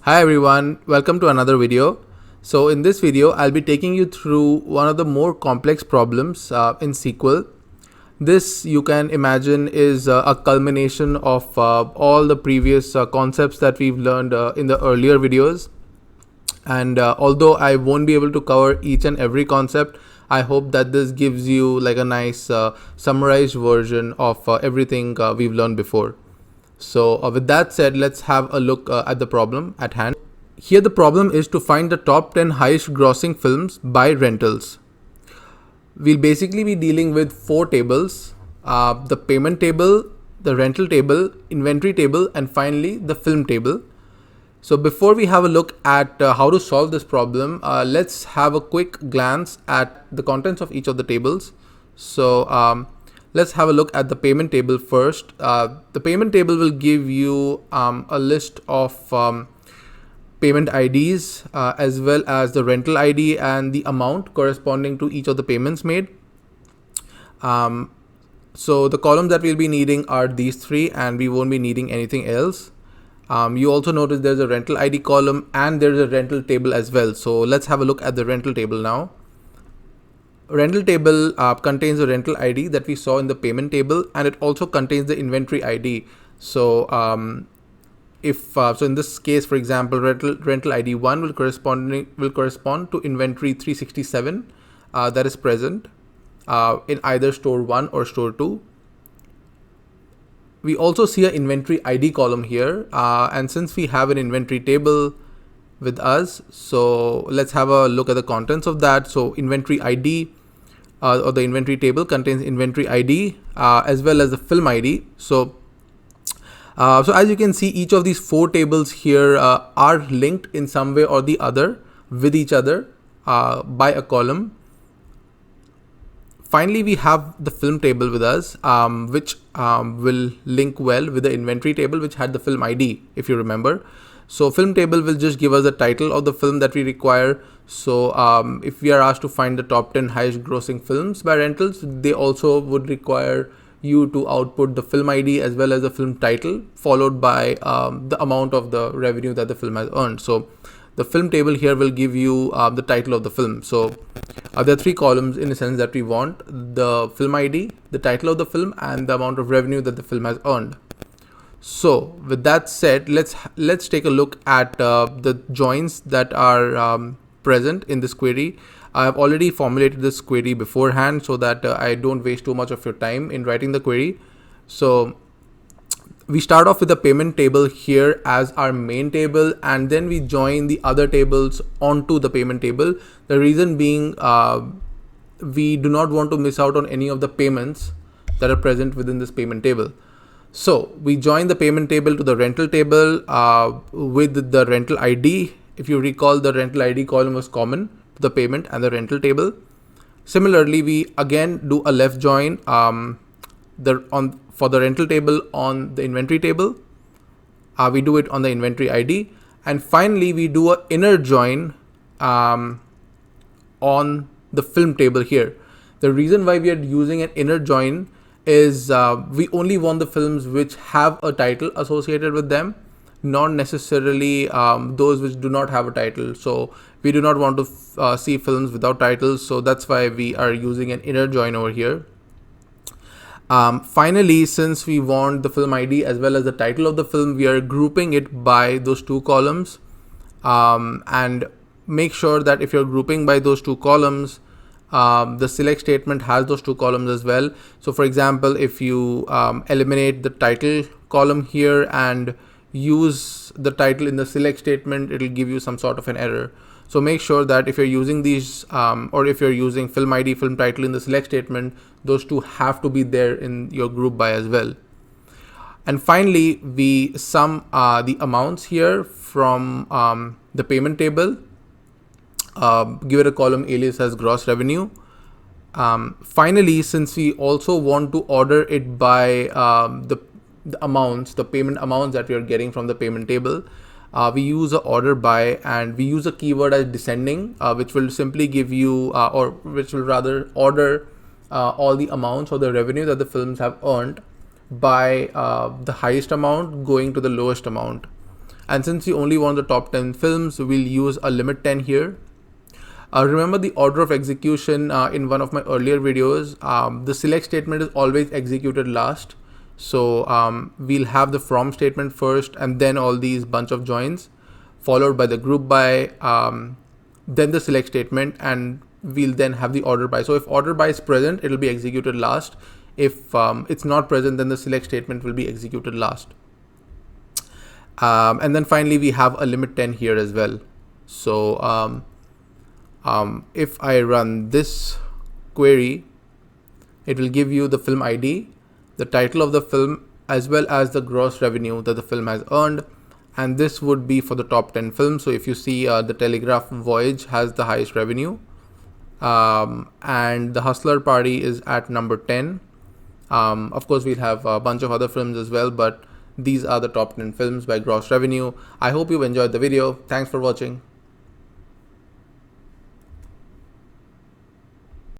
Hi everyone, welcome to another video. So in this video, I'll be taking you through one of the more complex problems in SQL. This you can imagine is a culmination of all the previous concepts that we've learned in the earlier videos. And although I won't be able to cover each and every concept, I hope that this gives you like a nice summarized version of everything we've learned before. So with that said, let's have a look at the problem at hand. Here the problem is to find the top 10 highest grossing films by rentals. We'll basically be dealing with four tables, the payment table, the rental table, inventory table, and finally the film table. So before we have a look at how to solve this problem, let's have a quick glance at the contents of each of the tables. So let's have a look at the payment table first. The payment table will give you a list of payment IDs as well as the rental ID and the amount corresponding to each of the payments made. So the columns that we'll be needing are these three, and we won't be needing anything else. You also notice there's a rental ID column and there's a rental table as well. So let's have a look at the rental table now. Rental table contains the rental ID that we saw in the payment table, and it also contains the inventory ID. So so in this case, for example, rental ID 1 will correspond to inventory 367 that is present in either store 1 or store 2. We also see an inventory ID column here, and since we have an inventory table with us, so let's have a look at the contents of that. So inventory ID or the inventory table contains inventory ID as well as the film ID. So as you can see, each of these four tables here are linked in some way or the other with each other by a column. Finally, we have the film table with us, which will link well with the inventory table, which had the film ID, if you remember. So film table will just give us the title of the film that we require. So if we are asked to find the top 10 highest grossing films by rentals, they also would require you to output the film ID as well as the film title, followed by the amount of the revenue that the film has earned. So the film table here will give you the title of the film. So there are three columns in a sense that we want: the film ID, the title of the film, and the amount of revenue that the film has earned. So with that said, let's take a look at the joins that are present in this query. I have already formulated this query beforehand so that I don't waste too much of your time in writing the query. So we start off with the payment table here as our main table, and then we join the other tables onto the payment table. The reason being we do not want to miss out on any of the payments that are present within this payment table. So we join the payment table to the rental table with the rental ID. If you recall, the rental ID column was common to the payment and the rental table. Similarly, we again do a left join for the rental table on the inventory table. We do it on the inventory ID, and finally we do an inner join on the film table here. The reason why we are using an inner join is we only want the films which have a title associated with them, not necessarily those which do not have a title. So we do not want to see films without titles, so that's why we are using an inner join over here. Finally, since we want the film ID as well as the title of the film, we are grouping it by those two columns, and make sure that if you're grouping by those two columns, the select statement has those two columns as well. So for example, if you eliminate the title column here and use the title in the select statement, it will give you some sort of an error. So make sure that if you're using these or if you're using film ID, film title in the select statement, those two have to be there in your group by as well. And finally, we sum the amounts here from the payment table, give it a column alias as gross revenue. Finally, since we also want to order it by the payment amounts that we are getting from the payment table, we use a order by, and we use a keyword as descending, which will simply give you or which will rather order all the amounts or the revenue that the films have earned by the highest amount going to the lowest amount. And since we only want the top 10 films, we'll use a limit 10 here. Remember the order of execution in one of my earlier videos. The select statement is always executed last. So we'll have the from statement first and then all these bunch of joins, followed by the group by, then the select statement, and we'll then have the order by. So if order by is present, it'll be executed last. If it's not present, then the select statement will be executed last. And then finally, we have a limit 10 here as well. So if I run this query, it will give you the film ID, the title of the film, as well as the gross revenue that the film has earned. And this would be for the top 10 films. So if you see The Telegraph Voyage has the highest revenue, and The Hustler Party is at number 10. Of course, we'll have a bunch of other films as well, but these are the top 10 films by gross revenue. I hope you enjoyed the video. Thanks for watching.